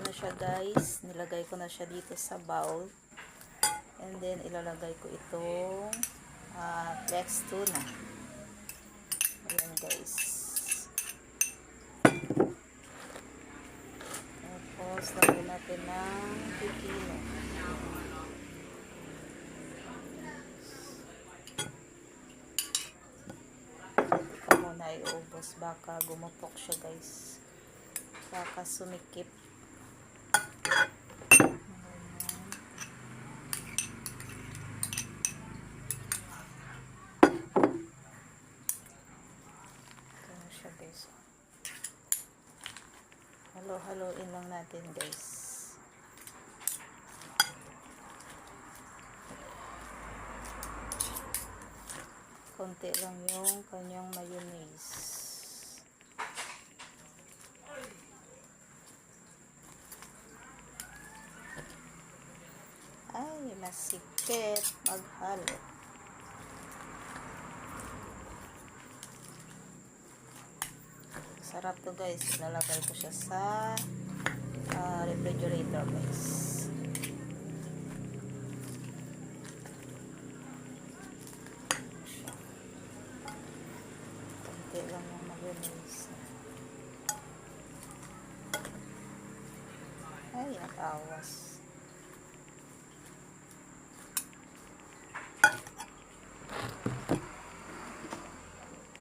na siya guys. Nilagay ko na siya dito sa bowl. And then ilalagay ko itong flex tuna. Ayan guys. Tapos lagyan natin ng pipino. Ito muna iubos. Baka gumutok siya guys. Baka sumikip. Guys. Halo-haloin lang natin guys. Konti lang yung kanyang mayonnaise. Ay, masikip maghalo. Sarap to guys. Lalagay ko siya sa refrigerator guys. Kunti lang yung mayonnaise. Ay, nakawas.